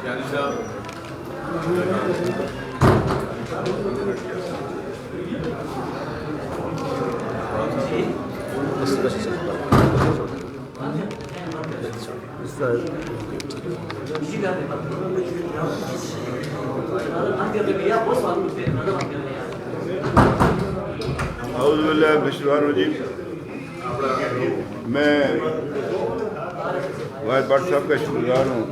میں واحد بٹ صاحب کا شکر گزار ہوں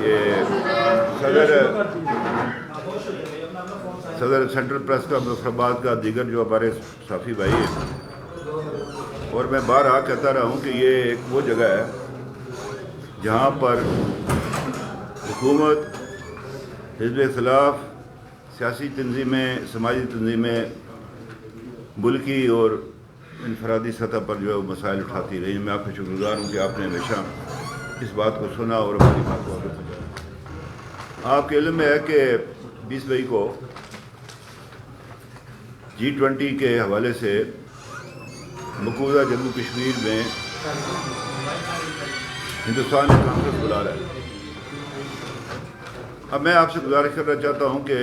یہ صدر سینٹرل پریس کا مظفر آباد کا دیگر جو ہمارے صحافی بھائی ہیں، اور میں بارہا کہتا رہا ہوں کہ یہ ایک وہ جگہ ہے جہاں پر حکومت، حزب اختلاف، سیاسی تنظیمیں، سماجی تنظیمیں ملکی اور انفرادی سطح پر جو ہے وہ مسائل اٹھاتی رہی. میں آپ کا شکر گزار ہوں کہ آپ نے ہمیشہ اس بات کو سنا اور ہماری بات کو آگے پہنچایا. آپ کے علم میں ہے کہ 20 مئی کو G20 کے حوالے سے مقبوضہ جموں کشمیر میں ہندوستان ایک کانفرنس بلا رہا ہے. اب میں آپ سے گزارش کرنا چاہتا ہوں کہ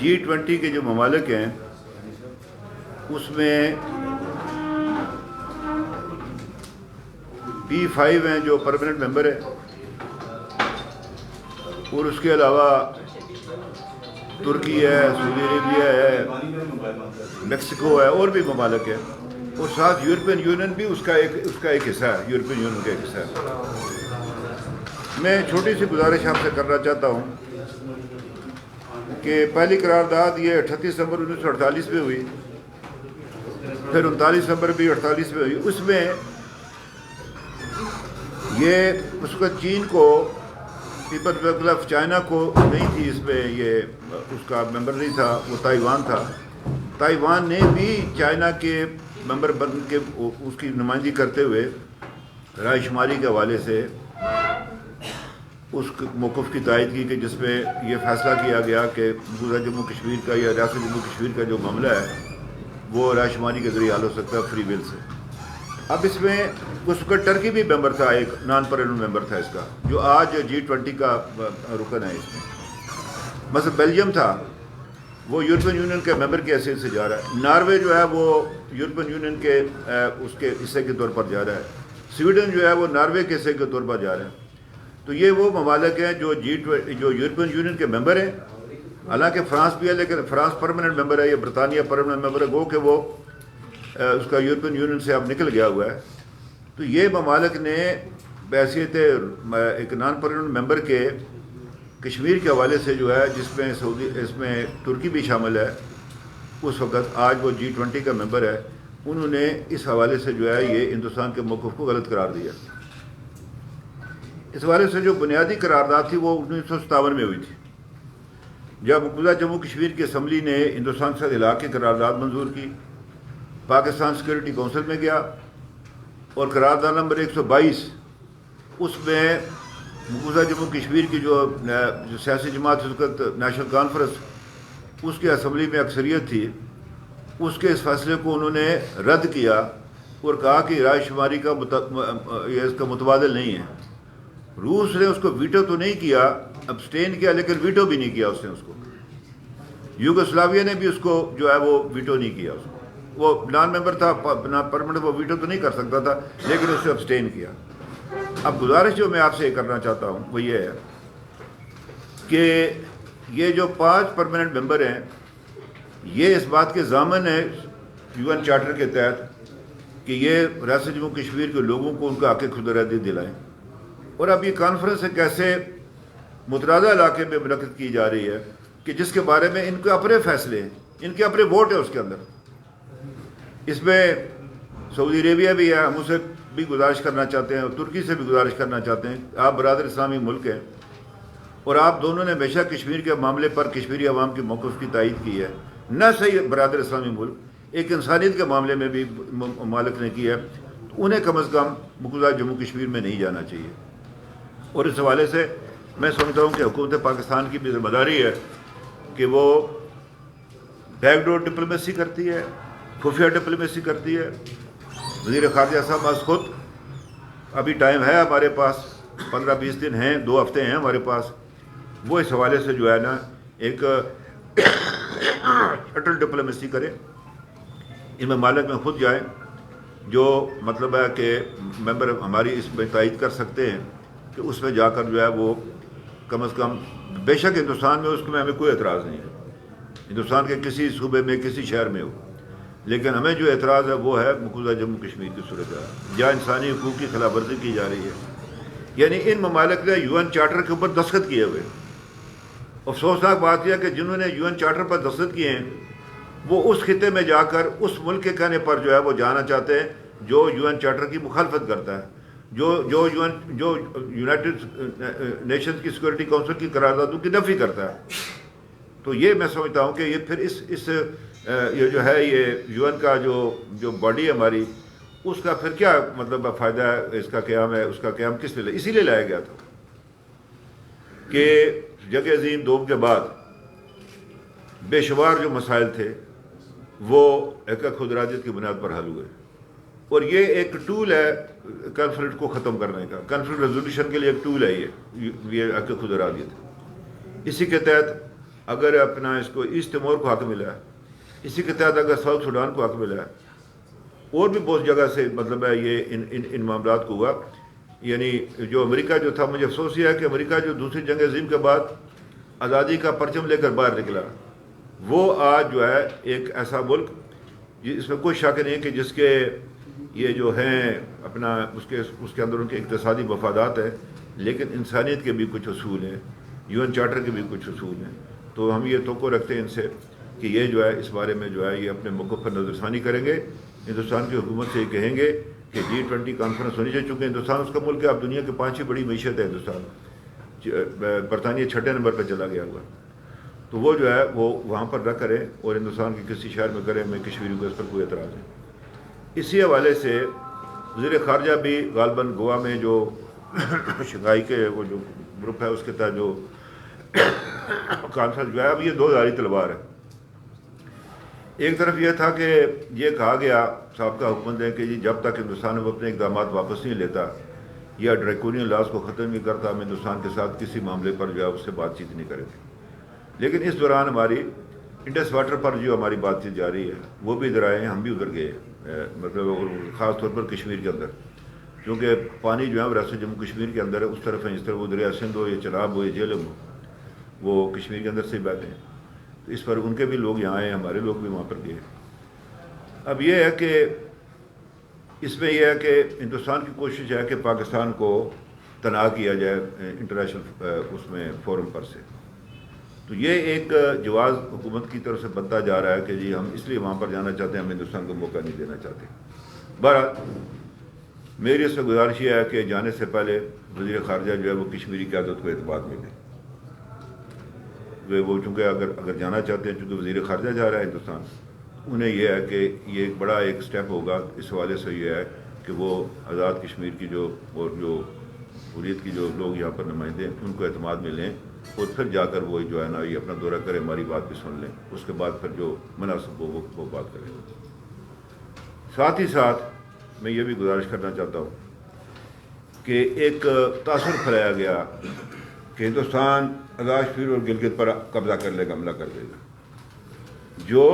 G20 کے جو ممالک ہیں اس میں P5 ہیں جو پرماننٹ ممبر ہے، اور اس کے علاوہ ترکی ہے، سعودی عربیہ ہے، میکسیکو ہے، اور بھی ممالک ہیں، اور ساتھ یورپین یونین بھی اس کا ایک حصہ ہے، یورپین یونین کا ایک حصہ ہے. میں چھوٹی سی گزارش آپ سے کرنا چاہتا ہوں کہ پہلی قرارداد یہ 38 دسمبر 1948 میں ہوئی، پھر 39 دسمبر بھی 48 میں ہوئی. اس میں یہ اس کا چین کو، پیپلز ریپبلک آف چائنا کو نہیں تھی، اس میں یہ اس کا ممبر نہیں تھا، وہ تائیوان تھا. تائیوان نے بھی چائنا کے ممبر بن کے اس کی نمائندگی کرتے ہوئے رائے شماری کے حوالے سے اس موقف کی تائید کی کہ جس میں یہ فیصلہ کیا گیا کہ مقبوضہ جموں کشمیر کا یا ریاست جموں کشمیر کا جو معاملہ ہے وہ رائے شماری کے ذریعے حل ہو سکتا ہے فری ول سے. اب اس میں اس کا ٹرکی بھی ممبر تھا، ایک نان پرماننٹ ممبر تھا اس کا، جو آج G20 کا رکن ہے. اس میں مثلا بیلجیم تھا، وہ یورپین یونین کے ممبر کی حیثیت سے جا رہا ہے. ناروے جو ہے وہ یورپین یونین کے اس کے حصے کے طور پر جا رہا ہے. سویڈن جو ہے وہ ناروے کے حصے کے طور پر جا رہا ہے. تو یہ وہ ممالک ہیں جو جو یورپین یونین کے ممبر ہیں. حالانکہ فرانس بھی ہے، لیکن فرانس پرماننٹ ممبر ہے، یا برطانیہ پرماننٹ ممبر ہے، گو کہ وہ اس کا یورپین یونین سے اب نکل گیا ہوا ہے. تو یہ ممالک نے بحیثیت ایک نان پرماننٹ ممبر کے کشمیر کے حوالے سے جو ہے، اس میں ترکی بھی شامل ہے، اس وقت آج وہ G20 کا ممبر ہے، انہوں نے اس حوالے سے جو ہے یہ ہندوستان کے موقف کو غلط قرار دیا. اس حوالے سے جو بنیادی قرارداد تھی وہ 1957 میں ہوئی تھی، جب مقبوضہ جموں کشمیر کی اسمبلی نے ہندوستان سے ہلا کے قرارداد منظور کی. پاکستان سیکورٹی کونسل میں گیا اور قرارداد نمبر 122 اس میں مقبوضہ جموں کشمیر کی جو سیاسی جماعت اس وقت نیشنل کانفرنس، اس کی اسمبلی میں اکثریت تھی، اس کے اس فیصلے کو انہوں نے رد کیا اور کہا کہ رائے شماری کا یہ اس کا متبادل نہیں ہے. روس نے اس کو ویٹو تو نہیں کیا، ابسٹین کیا، لیکن ویٹو بھی نہیں کیا اس نے اس کو. یوگوسلاویہ نے بھی اس کو جو ہے وہ ویٹو نہیں کیا. اس کو وہ نان ممبر تھا، پرماننٹ، وہ ویٹو تو نہیں کر سکتا تھا، لیکن اس سے ابسٹین کیا. اب گزارش جو میں آپ سے کرنا چاہتا ہوں وہ یہ ہے کہ یہ جو 5 پرماننٹ ممبر ہیں یہ اس بات کے ضامن ہے UN چارٹر کے تحت کہ یہ ریاست جموں کشمیر کے لوگوں کو ان کا حق خود ارادی دلائیں. اور اب یہ کانفرنس ایک ایسے متنازع علاقے میں منعقد کی جا رہی ہے کہ جس کے بارے میں ان کے اپنے فیصلے ہیں، ان کے اپنے ووٹ ہیں اس کے اندر. اس میں سعودی عربیہ بھی ہے، ہم اسے بھی گزارش کرنا چاہتے ہیں، اور ترکی سے بھی گزارش کرنا چاہتے ہیں. آپ برادر اسلامی ملک ہیں اور آپ دونوں نے ہمیشہ کشمیر کے معاملے پر کشمیری عوام کے موقف کی تائید کی ہے. نہ صحیح برادر اسلامی ملک، ایک انسانیت کے معاملے میں بھی ممالک نے کی ہے، تو انہیں کم از کم مقبوضہ جموں کشمیر میں نہیں جانا چاہیے. اور اس حوالے سے میں سمجھتا ہوں کہ حکومت پاکستان کی بھی ذمہ داری ہے کہ وہ بیک ڈور ڈپلومیسی کرتی ہے، خفیہ ڈپلومیسی کرتی ہے، وزیر خارجہ صاحب آج خود ابھی ٹائم ہے ہمارے پاس، 15-20 دن ہیں، 2 ہفتے ہیں ہمارے پاس، وہ اس حوالے سے جو ہے نا ایک شٹل ڈپلومیسی کرے، ان ممالک میں خود جائیں جو مطلب ہے کہ ممبر ہماری اس میں تائید کر سکتے ہیں کہ اس میں جا کر جو ہے وہ کم از کم، بے شک ہندوستان میں اس میں ہمیں کوئی اعتراض نہیں ہے، ہندوستان کے کسی صوبے میں کسی شہر میں ہو، لیکن ہمیں جو اعتراض ہے وہ ہے مقبوضہ جموں کشمیر کی صورت جہاں انسانی حقوق کی خلاف ورزی کی جا رہی ہے۔ یعنی ان ممالک نے UN چارٹر کے اوپر دستخط کیے ہوئے، افسوسناک بات یہ ہے کہ جنہوں نے UN چارٹر پر دستخط کیے ہیں وہ اس خطے میں جا کر اس ملک کے کہنے پر جو ہے وہ جانا چاہتے ہیں جو UN چارٹر کی مخالفت کرتا ہے، جو یونائٹڈ نیشنز کی سیکورٹی کونسل کی قراردادوں کی نفی کرتا ہے۔ تو یہ میں سمجھتا ہوں کہ یہ پھر اس یہ جو ہے یہ UN کا جو باڈی ہے ہماری، اس کا پھر کیا مطلب فائدہ ہے، اس کا قیام ہے، اس کا قیام کس لیے اسی لیے لایا گیا تھا کہ جنگ عظیم دوم کے بعد بے شمار جو مسائل تھے وہ ایک خود ارادیت کی بنیاد پر حل ہوئے، اور یہ ایک ٹول ہے کنفلکٹ کو ختم کرنے کا، کنفلکٹ ریزولوشن کے لیے ایک ٹول ہے یہ ایک خود ارادیت۔ اسی کے تحت اگر اپنا اس کو ایسٹ تیمور کو حق ملا ہے، اسی کے تحت اگر ساؤتھ سوڈان کو حق ملا ہے، اور بھی بہت جگہ سے مطلب ہے یہ ان معاملات کو ہوا۔ یعنی جو امریکہ جو تھا، مجھے افسوس یہ ہے کہ امریکہ جو دوسری جنگ عظیم کے بعد آزادی کا پرچم لے کر باہر نکلا، وہ آج جو ہے ایک ایسا ملک اس میں کوئی شک نہیں کہ جس کے یہ جو ہیں اپنا اس کے اندر ان کے اقتصادی مفادات ہیں، لیکن انسانیت کے بھی کچھ اصول ہیں، UN چارٹر کے بھی کچھ اصول ہیں۔ تو ہم یہ توقع رکھتے ہیں ان سے کہ یہ جو ہے اس بارے میں جو ہے یہ اپنے موقف پر نظر ثانی کریں گے، ہندوستان کی حکومت سے یہ کہیں گے کہ G20 کانفرنس ہونی چاہیے، چونکہ ہندوستان اس کا ملک ہے، اب دنیا کی 5 بڑی معیشت ہے ہندوستان، برطانیہ 6 نمبر پہ چلا گیا ہوا، تو وہ جو ہے وہ وہاں پر نہ کریں اور ہندوستان کے کسی شہر میں کریں، میں کشمیری کو اس پر کوئی اعتراض نہیں۔ اسی حوالے سے وزیر خارجہ بھی غالباً گوا میں جو شنگھائی کے وہ جو گروپ ہے اس کے تحت جو کانفرنس جو ہے، اب یہ 2 دھاری تلوار ہے۔ ایک طرف یہ تھا کہ یہ کہا گیا سابقہ حکومت نے کہ جی جب تک ہندوستان وہ اپنے اقدامات واپس نہیں لیتا یا ڈریکونین لاز کو ختم نہیں کرتا، ہم ہندوستان کے ساتھ کسی معاملے پر جو ہے اس سے بات چیت نہیں کریں گے۔ لیکن اس دوران ہماری انڈس واٹر پر جو ہماری بات چیت جاری ہے، وہ بھی ادھر آئے ہیں، ہم بھی ادھر گئے، مطلب خاص طور پر کشمیر کے اندر، کیونکہ پانی جو ہے ریاست جموں کشمیر کے اندر ہے، اس طرف ہے، اس طرف وہ دریا سندھ ہو، یہ چناب ہو، یہ جہلم ہو، وہ کشمیر کے اندر سے ہی بہتے ہیں، تو اس پر ان کے بھی لوگ یہاں آئے ہیں، ہمارے لوگ بھی وہاں پر گئے۔ اب یہ ہے کہ اس میں یہ ہے کہ ہندوستان کی کوشش ہے کہ پاکستان کو تنہا کیا جائے انٹرنیشنل اس میں فورم پر سے، تو یہ ایک جواز حکومت کی طرف سے بنتا جا رہا ہے کہ جی ہم اس لیے وہاں پر جانا چاہتے ہیں، ہم ہندوستان کو موقع نہیں دینا چاہتے۔ بہرحال میری اس سے گزارش یہ ہے کہ جانے سے پہلے وزیر خارجہ جو ہے وہ کشمیری قیادت کو اعتماد ملے، وہ چونکہ اگر جانا چاہتے ہیں، چونکہ وزیر خارجہ جا رہا ہے ہندوستان، انہیں یہ ہے کہ یہ ایک بڑا ایک سٹیپ ہوگا، اس حوالے سے یہ ہے کہ وہ آزاد کشمیر کی جو اور جو حریت کی جو لوگ یہاں پر نمائندے ہیں ان کو اعتماد میں لیں، اور پھر جا کر وہ جو ہے نا یہ اپنا دورہ کرے، ہماری بات بھی سن لیں، اس کے بعد پھر جو مناسب ہو وہ بات کریں۔ ساتھ ہی ساتھ میں یہ بھی گزارش کرنا چاہتا ہوں کہ ایک تاثر پھیلایا گیا کہ ہندوستان آزاد کشمیر اور گلگت پر قبضہ کر لے گا، حملہ کر دے گا۔ جو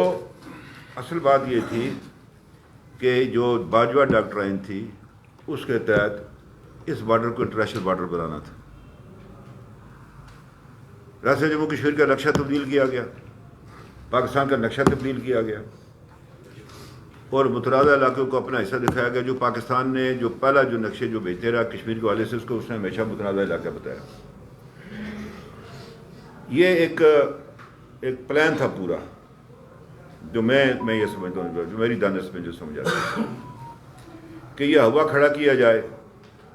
اصل بات یہ تھی کہ جو باجوہ ڈاکٹرائن تھی اس کے تحت اس بارڈر کو انٹرنیشنل بارڈر بنانا تھا، ریاست جموں کشمیر کا نقشہ تبدیل کیا گیا، پاکستان کا نقشہ تبدیل کیا گیا، اور متنازع علاقوں کو اپنا حصہ دکھایا گیا۔ جو پاکستان نے جو پہلا جو نقشے جو بھیجتے رہا کشمیر کے حوالے سے، اس کو اس نے ہمیشہ متنازع علاقہ بتایا۔ یہ ایک پلان تھا پورا، جو میں یہ سمجھتا ہوں، جو میری دانش میں جو سمجھ آتا ہے کہ یہ ہوا کھڑا کیا جائے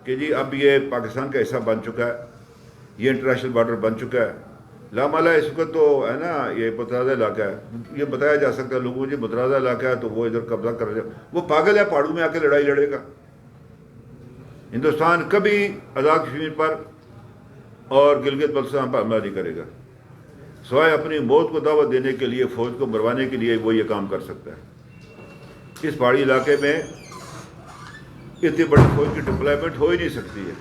کہ جی اب یہ پاکستان کا حصہ بن چکا ہے، یہ انٹرنیشنل بارڈر بن چکا ہے، لامالا اس وقت تو ہے نا یہ متنازع علاقہ ہے، یہ بتایا جا سکتا ہے لوگوں کو جی متنازع علاقہ ہے تو وہ ادھر قبضہ کر جائے، وہ پاگل ہے، پہاڑوں میں آ کے لڑائی لڑے گا۔ ہندوستان کبھی آزاد کشمیر پر اور گلگت بلتستان پر حملہ نہیں کرے گا، سوائے اپنی موت کو دعوت دینے کے لیے، فوج کو مروانے کے لیے وہ یہ کام کر سکتا ہے۔ اس پہاڑی علاقے میں اتنی بڑی فوج کی ڈپلائمنٹ ہو ہی نہیں سکتی ہے.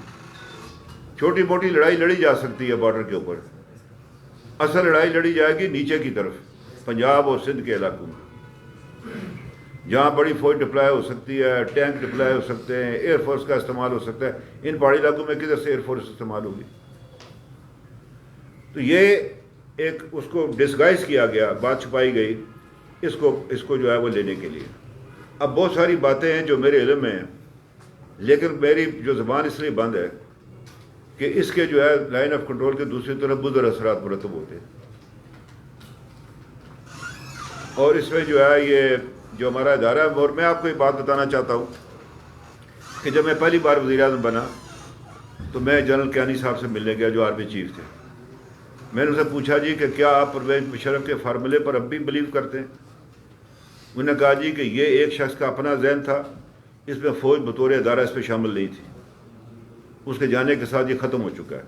چھوٹی موٹی لڑائی لڑی جا سکتی ہے بارڈر کے اوپر، اصل لڑائی لڑی جائے گی نیچے کی طرف پنجاب اور سندھ کے علاقوں میں، جہاں بڑی فوج ڈپلائی ہو سکتی ہے، ٹینک ڈپلائی ہو سکتے ہیں، ایئر فورس کا استعمال ہو سکتا ہے. ان پہاڑی علاقوں میں کدھر سے ایئر فورس استعمال ہوگی؟ تو یہ ایک اس کو ڈسگائز کیا گیا، بات چھپائی گئی اس کو جو ہے وہ لینے کے لیے. اب بہت ساری باتیں ہیں جو میرے علم میں ہیں، لیکن میری جو زبان اس لیے بند ہے کہ اس کے جو ہے لائن آف کنٹرول کے دوسری طرف مضر اثرات مرتب ہوتے ہیں. اور اس میں جو ہے یہ جو ہمارا ادارہ ہے، اور میں آپ کو یہ بات بتانا چاہتا ہوں کہ جب میں پہلی بار وزیر اعظم بنا تو میں جنرل کیانی صاحب سے ملنے گیا جو آرمی چیف تھے. میں نے ان سے پوچھا جی کہ کیا آپ پرویز مشرف کے فارمولے پر اب بھی بلیو کرتے ہیں؟ انہوں نے کہا جی کہ یہ ایک شخص کا اپنا ذہن تھا، اس میں فوج بطور ادارہ اس پہ شامل نہیں تھی، اس کے جانے کے ساتھ یہ ختم ہو چکا ہے.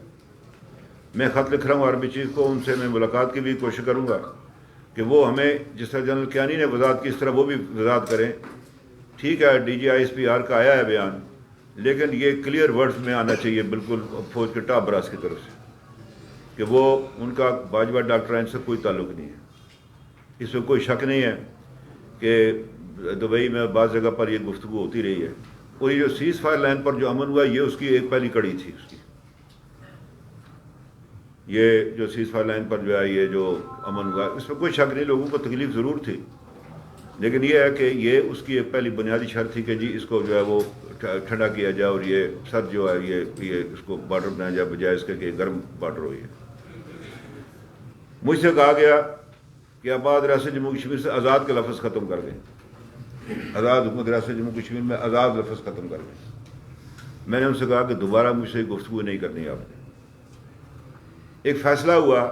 میں خط لکھ رہا ہوں آرمی چیف کو، ان سے میں ملاقات کی بھی کوشش کروں گا کہ وہ ہمیں جس طرح جنرل کیانی نے وضاحت کی اس طرح وہ بھی وضاحت کریں. ٹھیک ہے DGISPR کا آیا ہے بیان، لیکن یہ کلیئر ورڈز میں آنا چاہیے بالکل فوج کے ٹاپ براس کی طرف سے کہ وہ ان کا باجوہ ڈاکٹرائن سے کوئی تعلق نہیں ہے. اس میں کوئی شک نہیں ہے کہ دبئی میں بعض جگہ پر یہ گفتگو ہوتی رہی ہے، اور یہ جو سیز فائر لائن پر جو امن ہوا یہ اس کی ایک پہلی کڑی تھی. اس کی یہ جو سیز فائر لائن پر جو ہے یہ جو امن ہوا اس میں کوئی شک نہیں، لوگوں کو تکلیف ضرور تھی، لیکن یہ ہے کہ یہ اس کی ایک پہلی بنیادی شرط تھی کہ جی اس کو جو ہے وہ ٹھنڈا کیا جائے اور یہ سر جو ہے یہ اس کو بارڈر بنایا جائے بجائے اس کے کہ گرم بارڈر ہو. یہ مجھ سے کہا گیا کہ آباد ریاست جموں کشمیر سے آزاد کا لفظ ختم کر دیں، آزاد حکومت ریاست جموں کشمیر میں آزاد لفظ ختم کر دیں. میں نے ان سے کہا کہ دوبارہ مجھ سے گفتگو نہیں کرنی آپ نے. ایک فیصلہ ہوا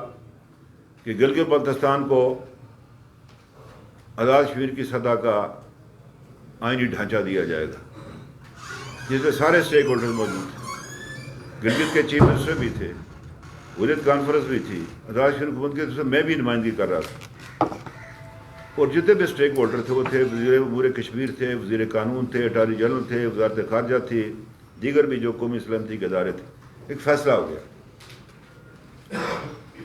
کہ گلگت بلتستان کو آزاد کشمیر کی سطح کا آئینی ڈھانچہ دیا جائے گا جس میں سارے اسٹیک ہولڈر موجود تھے. گلگت کے چیف منسٹر بھی تھے، ولیت کانفرنس بھی تھی، آزاد کشمیر حکومت کے میں بھی نمائندگی کر رہا تھا، اور جتنے بھی اسٹیک ہولڈر تھے وہ تھے وزیر امور کشمیر تھے، وزیر قانون تھے، اٹارنی جنرل تھے، وزارت خارجہ تھی، دیگر بھی جو قومی سلامتی کے ادارے تھے. ایک فیصلہ ہو گیا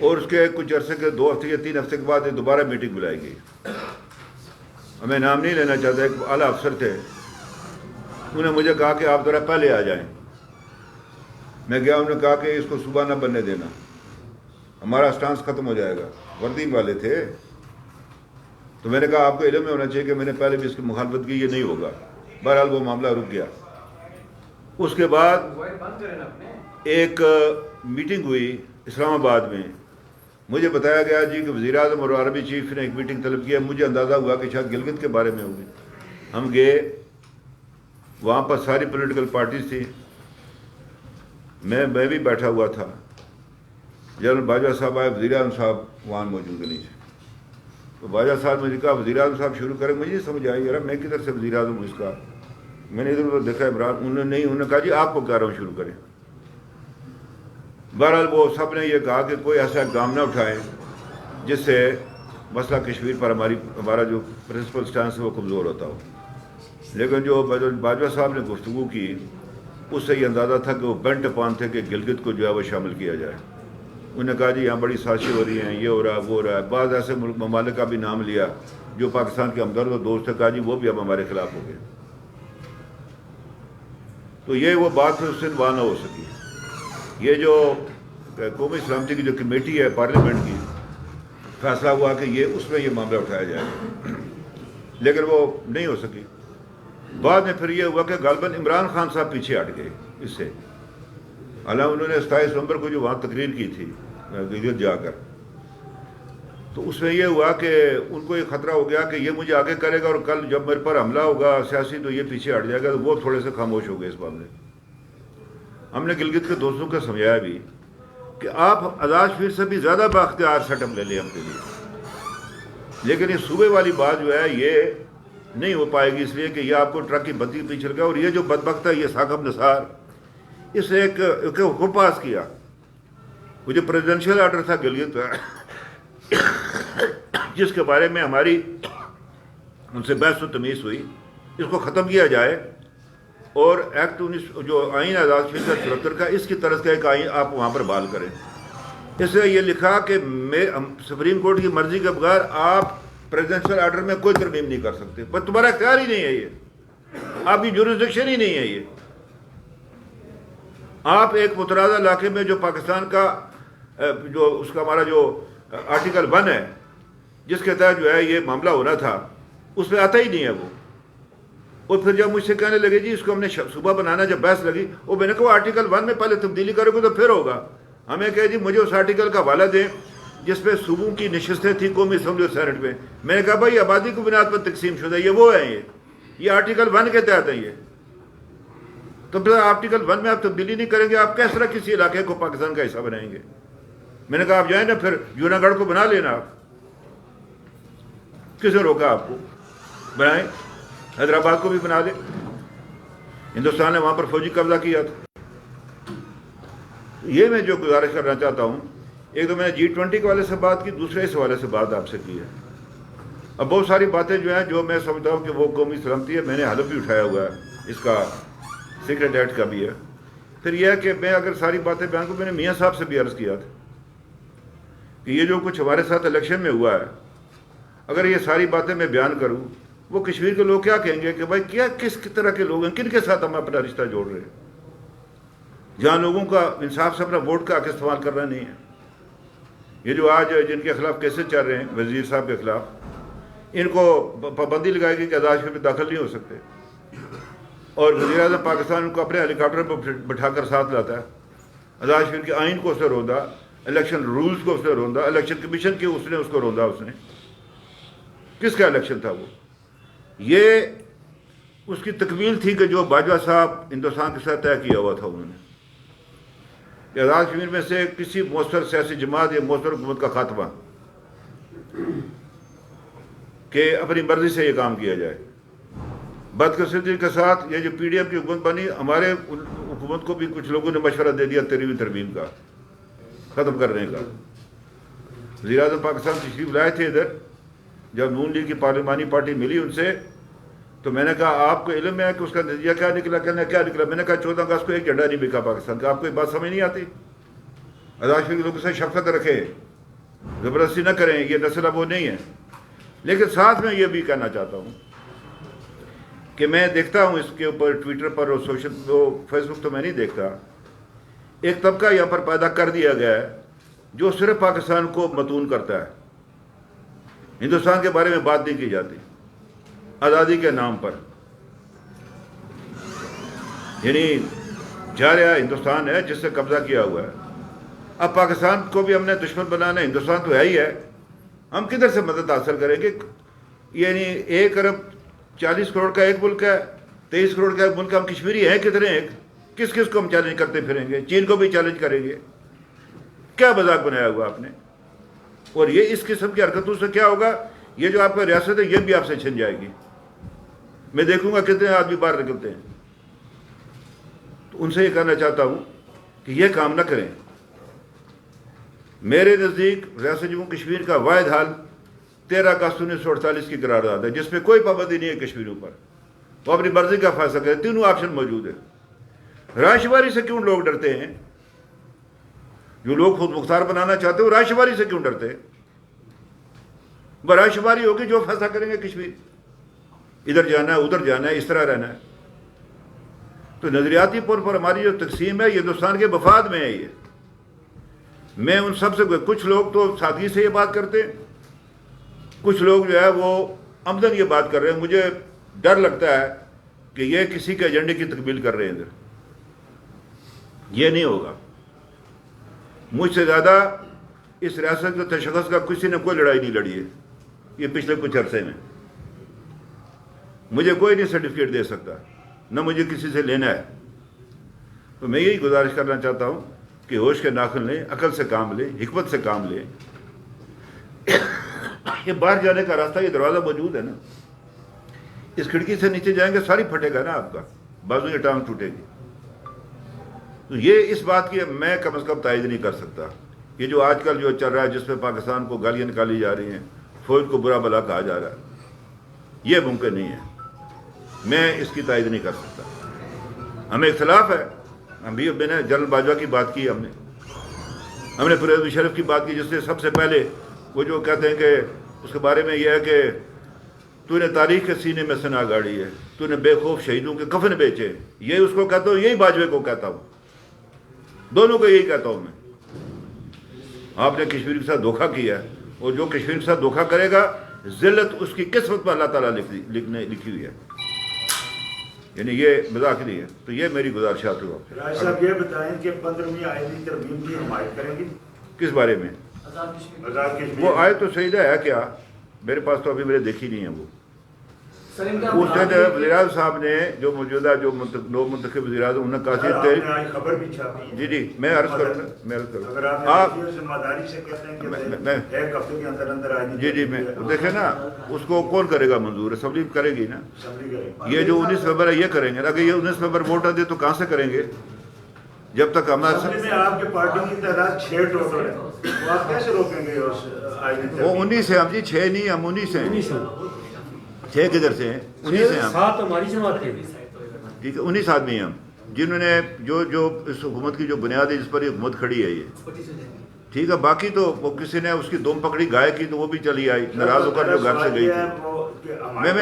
اور اس کے کچھ عرصے کے 2 ہفتے یا 3 ہفتے کے بعد دوبارہ میٹنگ بلائی گئی. میں نام نہیں لینا چاہتا، ایک اعلیٰ افسر تھے، انہوں نے مجھے کہا کہ آپ ذرا پہلے آ جائیں. میں گیا، انہوں نے کہا کہ اس کو صبح نہ بننے دینا، ہمارا سٹانس ختم ہو جائے گا. وردی والے تھے. تو میں نے کہا آپ کو علم میں ہونا چاہیے کہ میں نے پہلے بھی اس کی مخالفت کی، یہ نہیں ہوگا. بہرحال وہ معاملہ رک گیا. اس کے بعد ایک میٹنگ ہوئی اسلام آباد میں. مجھے بتایا گیا جی کہ وزیر اعظم اور عربی چیف نے ایک میٹنگ طلب کیا. مجھے اندازہ ہوا کہ شاید گلگت کے بارے میں ہوگی. ہم گئے، وہاں پر ساری پولیٹیکل پارٹیز تھی، میں بھی بیٹھا ہوا تھا. جنرل باجوہ صاحب آئے، وزیر اعظم صاحب وہاں موجود نہیں تھے. تو باجوہ صاحب مجھے کہا وزیر اعظم صاحب شروع کریں. مجھے نہیں سمجھ آئی یار میں کدھر سے وزیر اعظم ہوں اس کا. میں نے ادھر ادھر دیکھا عمران، انہوں نے کہا جی آپ کو کہہ رہا ہوں شروع کریں. بہرحال وہ سب نے یہ کہا کہ کوئی ایسا اقدام نہ اٹھائیں جس سے مسئلہ کشمیر پر ہمارا جو پرنسپل سٹانس ہے وہ کمزور ہوتا ہو. لیکن جو باجوہ صاحب نے گفتگو کی اس سے یہ اندازہ تھا کہ وہ بینٹ اپان تھے کہ گلگت کو جو ہے وہ شامل کیا جائے. انہوں نے کہا جی یہاں بڑی سازشیں ہو رہی ہیں، یہ ہو رہا ہے وہ ہو رہا ہے. بعض ایسے ممالک کا بھی نام لیا جو پاکستان کے ہمدرد اور دوست تھے، کہا جی وہ بھی اب ہمارے خلاف ہو گئے. تو یہ وہ بات پھر اس سے دعا نہ ہو سکی. یہ جو قومی سلامتی کی جو کمیٹی ہے پارلیمنٹ کی، فیصلہ ہوا کہ یہ اس میں یہ معاملہ اٹھایا جائے، لیکن وہ نہیں ہو سکی. بعد میں پھر یہ ہوا کہ غالباً عمران خان صاحب پیچھے ہٹ گئے اس سے. حالانکہ انہوں نے 27 نومبر کو جو وہاں تقریر کی تھی گلگت جا کر، تو اس میں یہ ہوا کہ ان کو یہ خطرہ ہو گیا کہ یہ مجھے آگے کرے گا اور کل جب میرے پر حملہ ہوگا سیاسی تو یہ پیچھے ہٹ جائے گا. تو وہ تھوڑے سے خاموش ہو گئے اس معاملے. ہم نے گلگت کے دوستوں کو سمجھایا بھی کہ آپ آزاد کشمیر سے بھی زیادہ بااختیار سیٹ اپ لے لیں اپنے لیے، لیکن یہ صوبے والی بات جو ہے یہ نہیں ہو پائے گی، اس لیے کہ یہ آپ کو ٹرک کی بتی پیچھے لگا. اور یہ جو بدبخت ہے یہ ثاقب نثار، اس نے ایک حکم پاس کیا. وہ جو پریزیڈنشل آرڈر تھا گلگت جس کے بارے میں ہماری ان سے بحث و تمیز ہوئی، اس کو ختم کیا جائے. اور ایکٹ 19 جو آئین آزاد کشمیر کا 74 کا، اس کی طرز کا ایک آئین آپ وہاں پر بحال کریں. اس نے یہ لکھا کہ سپریم کورٹ کی مرضی کے بغیر آپ پریزیڈنشل آرڈر میں کوئی ترمیم نہیں کر سکتے. بس تمہارا اختیار ہی نہیں ہے، یہ آپ کی جورسڈکشن ہی نہیں ہے. یہ آپ ایک متنازع علاقے میں جو پاکستان کا جو اس کا ہمارا جو آرٹیکل 1 ہے جس کے تحت جو ہے یہ معاملہ ہونا تھا، اس میں آتا ہی نہیں ہے وہ. اور پھر جب مجھ سے کہنے لگے جی اس کو ہم نے صوبہ بنانا، جب بحث لگی وہ میں نے کہا آرٹیکل 1 میں پہلے تبدیلی کرو گے تو پھر ہوگا. ہمیں کہے جی مجھے اس آرٹیکل کا حوالہ دیں جس پہ صوبوں کی نشستیں تھیں قومی اسمبلی اور سینٹ میں. میں نے کہا بھائی آبادی کو بنیاد پر تقسیم شدہ یہ وہ ہیں، یہ آرٹیکل 1 کے تحت ہے. یہ تو پھر آرٹیکل 1 میں آپ تبدیلی نہیں کریں گے، آپ کس طرح کسی علاقے کو پاکستان کا حصہ بنائیں گے؟ میں نے کہا آپ جائیں نا پھر جوناگڑھ کو بنا لینا. آپ کس نے روکا آپ کو؟ بنائیں، حیدرآباد کو بھی بنا لیں. ہندوستان نے وہاں پر فوجی قبضہ کیا تھا. یہ میں جو گزارش کرنا چاہتا ہوں، ایک تو میں نے G20 کے حوالے سے بات کی، دوسرے اس حوالے سے بات آپ سے کی ہے. اب بہت ساری باتیں جو ہیں جو میں سمجھتا ہوں کہ وہ قومی سلامتی ہے، میں نے حلف بھی اٹھایا ہوا ہے، اس کا سیکرٹ ایکٹ کا بھی ہے. پھر یہ ہے کہ میں اگر ساری باتیں بیان کروں، میں نے میاں صاحب سے بھی عرض کیا تھا کہ یہ جو کچھ ہمارے ساتھ الیکشن میں ہوا ہے، اگر یہ ساری باتیں میں بیان کروں، وہ کشمیر کے لوگ کیا کہیں گے کہ بھائی کیا کس طرح کے لوگ ہیں، کن کے ساتھ ہم اپنا رشتہ جوڑ رہے ہیں، جہاں لوگوں کا انصاف سے اپنا ووٹ کا حق استعمال کرنا نہیں ہے. یہ جو آج جن کے خلاف کیسے چل رہے ہیں وزیر صاحب کے خلاف، ان کو پابندی لگائے گی کہ آزاد کشمیر میں داخل نہیں ہو سکتے، اور وزیر اعظم پاکستان ان کو اپنے ہیلی کاپٹر پر بٹھا کر ساتھ لاتا ہے. آزاد کشمیر کے آئین کو اس نے روندا، الیکشن رولز کو اس نے روندا، الیکشن کمیشن کی اس نے اس کو روندا. اس نے کس کا الیکشن تھا وہ؟ یہ اس کی تکمیل تھی کہ جو باجوہ صاحب ہندوستان کے ساتھ طے کیا ہوا تھا انہوں نے، کہ آزاد کشمیر میں سے کسی مؤثر سیاسی جماعت یا مؤثر حکومت کا خاتمہ، کہ اپنی مرضی سے یہ کام کیا جائے. بدقسمتی کے ساتھ یہ جو PDM کی حکومت بنی، ہمارے حکومت کو بھی کچھ لوگوں نے مشورہ دے دیا ترمیم کا، ختم کرنے کا. وزیر اعظم پاکستان تشریف لائے تھے ادھر، جب نون لیگ کی پارلیمانی پارٹی ملی ان سے، تو میں نے کہا آپ کو علم ہے کہ اس کا نتیجہ کیا نکلا؟ کہنا کیا نکلا؟ میں نے کہا 14 اگست کو ایک جھنڈا نہیں بکا پاکستان کا. آپ کو یہ بات سمجھ نہیں آتی؟ آزاد کشمیر کے لوگوں سے شفقت رکھے، زبردستی نہ کریں، یہ نسل اب وہ نہیں ہے. لیکن ساتھ میں یہ بھی کہنا چاہتا ہوں کہ میں دیکھتا ہوں اس کے اوپر ٹویٹر پر اور فیس بک تو میں نہیں دیکھتا، ایک طبقہ یہاں پر پیدا کر دیا گیا ہے جو صرف پاکستان کو متون کرتا ہے. ہندوستان کے بارے میں بات نہیں کی جاتی آزادی کے نام پر. یعنی جا رہا ہندوستان ہے جس سے قبضہ کیا ہوا ہے. اب پاکستان کو بھی ہم نے دشمن بنانا ہے، ہندوستان تو ہے ہی ہے، ہم کدھر سے مدد حاصل کریں گے؟ یعنی 1 ارب 40 کروڑ کا ایک ملک ہے، 23 کروڑ کا ایک ملک، ہم کشمیری ہیں کتنے ہیں؟ کس کس کو ہم چیلنج کرتے پھریں گے؟ چین کو بھی چیلنج کریں گے؟ کیا مذاق بنایا ہوا آپ نے؟ اور یہ اس قسم کی حرکتوں سے کیا ہوگا؟ یہ جو آپ کا ریاست ہے یہ بھی آپ سے چھن جائے گی. میں دیکھوں گا کتنے آدمی باہر نکلتے ہیں. تو ان سے یہ کہنا چاہتا ہوں کہ یہ کام نہ کریں. میرے نزدیک ریاست جموں کشمیر کا واحد حل 13 اگست 1948 کی قرارداد ہے، جس میں کوئی پابندی نہیں ہے کشمیریوں پر. وہ اپنی مرضی کا فیصلہ کریں. تینوں آپشن موجود ہے. رائے شماری سے کیوں لوگ ڈرتے ہیں؟ جو لوگ خود مختار بنانا چاہتے ہیں وہ رائے شماری سے کیوں ڈرتے ہیں؟ رائے شماری ہوگی، جو فیصلہ کریں گے کشمیر، ادھر جانا ہے ادھر جانا ہے، اس طرح رہنا ہے. تو نظریاتی طور پر ہماری جو تقسیم ہے یہ ہندوستان کے مفاد میں ہے. یہ میں ان سب سے، کچھ لوگ تو سادگی سے یہ بات کرتے ہیں، کچھ لوگ جو ہے وہ عمدن یہ بات کر رہے ہیں. مجھے ڈر لگتا ہے کہ یہ کسی کے ایجنڈے کی تکمیل کر رہے ہیں ادھر. یہ نہیں ہوگا. مجھ سے زیادہ اس ریاست کے تشخص کا کسی نے کوئی لڑائی نہیں لڑی ہے یہ پچھلے کچھ عرصے میں. مجھے کوئی نہیں سرٹیفکیٹ دے سکتا، نہ مجھے کسی سے لینا ہے. تو میں یہی گزارش کرنا چاہتا ہوں کہ ہوش کے ناخن لیں، عقل سے کام لیں، حکمت سے کام لیں. یہ باہر جانے کا راستہ، یہ دروازہ موجود ہے نا. اس کھڑکی سے نیچے جائیں گے ساری پھٹے گا نا آپ کا، بازو یہ ٹانگ ٹوٹے گی. تو یہ اس بات کی میں کم از کم تائید نہیں کر سکتا. یہ جو آج کل جو چل رہا ہے جس میں پاکستان کو گالیاں نکالی جا رہی ہیں، فوج کو برا بلا کہا جا رہا ہے، یہ ممکن نہیں ہے. میں اس کی تائید نہیں کر سکتا. ہمیں اختلاف ہے. ہم بھی میں نے جنرل باجوہ کی بات کی, ہم نے پرویز مشرف کی بات کی, جس نے سب سے پہلے وہ جو کہتے ہیں کہ اس کے بارے میں یہ ہے کہ تو نے تاریخ کے سینے میں سنا گاڑی ہے, تو نے بے خوف شہیدوں کے کفن بیچے. یہی اس کو کہتا ہوں, یہی باجوے کو کہتا ہوں, دونوں کو یہی کہتا ہوں میں. آپ نے کشمیر کے ساتھ دھوکہ کیا ہے, اور جو کشمیر کے ساتھ دھوکہ کرے گا ذلت اس کی قسمت پر اللہ تعالیٰ لکھی ہوئی ہے. یعنی یہ مذاق نہیں ہے. تو یہ میری گزارشات ہوا. راج صاحب یہ بتائیں کہ 15ویں آئینی ترمیم کی حمایت کریں گے کس بارے میں؟ آزاد کشمیر. وہ آئے تو سیدھا ہے کیا؟ میرے پاس تو ابھی میرے دیکھی نہیں ہے. وہ اس نے وزیر اعظم صاحب نے جو موجودہ جو نو منتخب وزیر اعظم انہوں نے کہا خبر بھی چھاپی. جی جی میں عرض کروں اگر آپ ذمہ داری سے کہتے ہیں کہ ایک ہفتے کے اندر اندر آئینی. جی جی میں دیکھیں نا, اس کو کون کرے گا منظور؟ اسمبلی کرے گی نا. یہ جو 19 نومبر ہے یہ کریں گے. اگر یہ 19 نومبر ووٹ نہ دے تو کہاں سے کریں گے؟ جب تک ہمارے میں آپ کے پارٹی کی تعداد 6 ٹوٹل ہے, تو آپ کیسے روکیں گے اس آئینی ترمیم؟ وہ 19 ہے ہم جی, 6 نہیں ہم 19 ہیں. 6 کدھر سے ہیں؟ 19 ہیں ہم. 7 ہماری جماعت کے. ٹھیک ہے, 19 آدمی ہیں ہم, جنہوں نے جو اس حکومت کی جو بنیاد ہے جس پر یہ حکومت کھڑی ہے یہ. ٹھیک ہے, باقی تو وہ کسی نے اس کی دوم پکڑی گائے کی تو وہ بھی چلی آئی ناراض ہو کر جو گھر سے گئی تھی.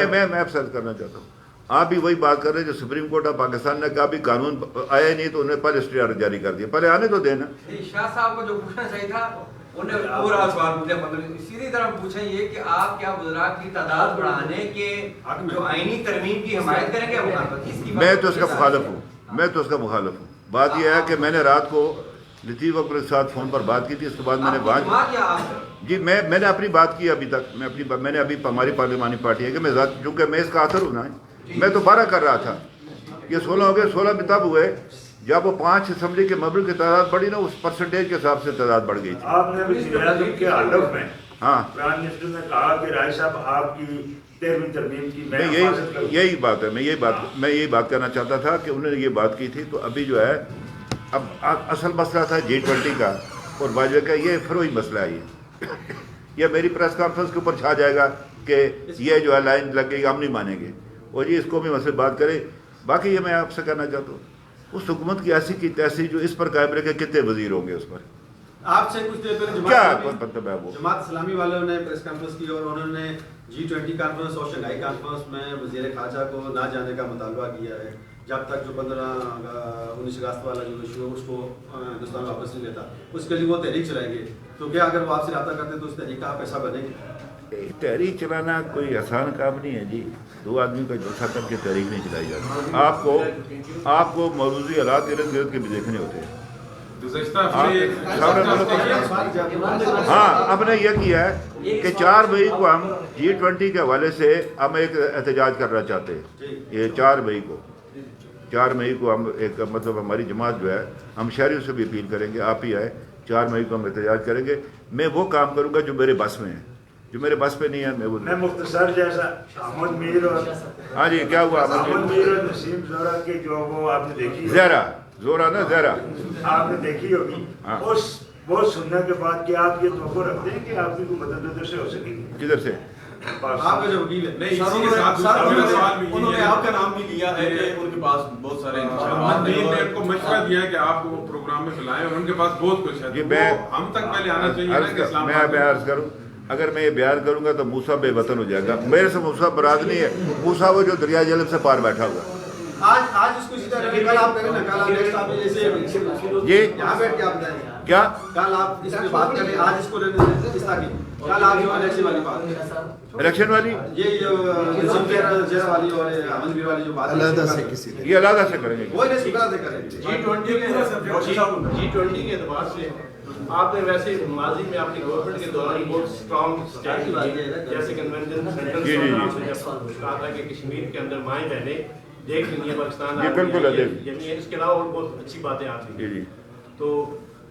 میں اب سرچ کرنا چاہتا ہوں, آپ بھی وہی بات کر رہے ہیں جو سپریم کورٹ آف پاکستان نے کہا بھی قانون آیا ہی نہیں تو انہوں نے پہلے اسٹے جاری کر دیا. پہلے آنے تو دینا. شاہ صاحب کو جو پوچھنا چاہیے تھا انہیں پورا سوال پوچھا. سیدھی طرح پوچھیں یہ کہ آپ کیا وزراء کی تعداد بڑھانے کے جو آئینی ترمیم کی حمایت کریں گے؟ میں تو اس کا مخالف ہوں. بات یہ ہے کہ میں نے رات کو لطیف اکبر کے ساتھ فون پر بات کی تھی. اس کے بعد میں نے بات جی میں نے اپنی بات کی ابھی تک. میں نے ابھی ہماری پارلیمانی پارٹی ہے کہ میں چونکہ میں اس کا آثر ہوں نا, میں تو 12 کر رہا تھا. یہ 16 ہو گئے. 16 بھی تب ہوئے جب وہ 5 اسمبلی کے ممبروں کی تعداد بڑھی نا, اس پرسنٹیج کے حساب سے تعداد بڑھ گئی تھی. آپ نے وزیر اعظم کے حلف میں ہاں پرائم منسٹر نے کہا کہ رائے صاحب آپ کی 13ویں ترمیم کی میں یہی بات ہے. میں یہی بات کرنا چاہتا تھا کہ انہوں نے یہ بات کی تھی. تو ابھی جو ہے اب اصل مسئلہ تھا G20 کا اور باجوہ کا, یہ فروئی مسئلہ ہے. یہ میری پریس کانفرنس کے اوپر چھا جائے گا کہ یہ جو ہے لائن لگ گئی, ہم نہیں مانیں گے, اور یہ اس کو بھی مسئلے بات کرے. باقی یہ میں آپ سے کہنا چاہتا ہوں, اس حکومت کی ایسی کی تیسی جو اس پر قائم رکھے, کتنے وزیر ہوں گے اس پر؟ آپ سے کچھ دیر پہلے جماعت اسلامی والوں نے پریس کانفرنس کی اور انہوں نے G20 کانفرنس اور شنگھائی کانفرنس میں وزیر خارجہ کو نہ جانے کا مطالبہ کیا ہے جب تک جو 19 اگست والا جو ایشو ہے اس کو ہندوستان واپس نہیں لیتا. اس کے لیے وہ تحریک چلائیں گے. تو کیا اگر وہ آپ سے رابطہ کرتے تو اس تحریک کا آپ ایسا بنے گے؟ تحریک چلانا کوئی آسان کام نہیں ہے جی. 2 آدمی کا جلسہ کر کے تحریک نہیں چلائی جاتی. آپ کو موضوعی حالات ارد گرد کے بھی دیکھنے ہوتے ہیں. ہاں اب نے یہ کیا ہے کہ 4 مئی کو ہم G20 کے حوالے سے ہم ایک احتجاج کرنا چاہتے ہیں. یہ 4 مئی کو ہم ایک مطلب ہماری جماعت جو ہے ہم شہریوں سے بھی اپیل کریں گے, آپ ہی آئے. 4 مئی کو ہم احتجاج کریں گے. میں وہ کام کروں گا جو میرے بس میں ہے, جو میرے بس پہ نہیں ہے میں مختصر جیسا احمد میر اور ہاں جی کیا ہوا احمد میر اور نسیم زہرا کے جو وہ آپ نے دیکھی زہرا آپ نے دیکھی ہوگی. وہ سننے کے بعد کہ آپ یہ توقع رکھتے ہیں کہ آپ کی کوئی مدد ادھر سے ہو سکے گی؟ کدھر سے؟ آپ کا جو وکیل ہے نہیں انہوں نے آپ کا نام بھی لیا ہے کہ ان کے پاس بہت سارے ان کو مشورہ دیا کہ آپ وہ پروگرام میں بلائیں اور ان کے پاس بہت کچھ ہے. ہم تک پہلے آنا چاہیے. میں عرض کروں, اگر میں یہ بیان کروں گا تو موسیٰ بے وطن ہو جائے گا. میرے سے موسیٰ براد نہیں ہے. موسیٰ وہ جو دریا جہلم سے پار بیٹھا ہوا. آج اس کو سیدھا رکھیں, کل آپ کریں نا, کل آپ نیکسٹ آپ جیسے جی یہاں بیٹھ کے آپ بتائیں کیا کل آپ اس پہ بات کریں. آج اس کو رہنے دیں اس طرح کی. کل آپ جو الیکشن والی بات, الیکشن والی, یہ جو زہرا والی اور احمد میر والی جو بات علیحدہ سے کسی یہ علیحدہ سے کریں گے. وہ نہیں سکھا دے کریں گے. G20 کے اعتبار سے آپ نے ویسے ماضی میں اپنی گورنمنٹ کے دوران بہت اسٹرانگ اسٹینڈ لیا, جیسے کنونشن سینٹرل کہا تھا کہ کشمیر کے اندر مائیں بہنیں دیکھ لیں گے پاکستان, یعنی اس کے علاوہ اور بہت اچھی باتیں آتی ہیں. تو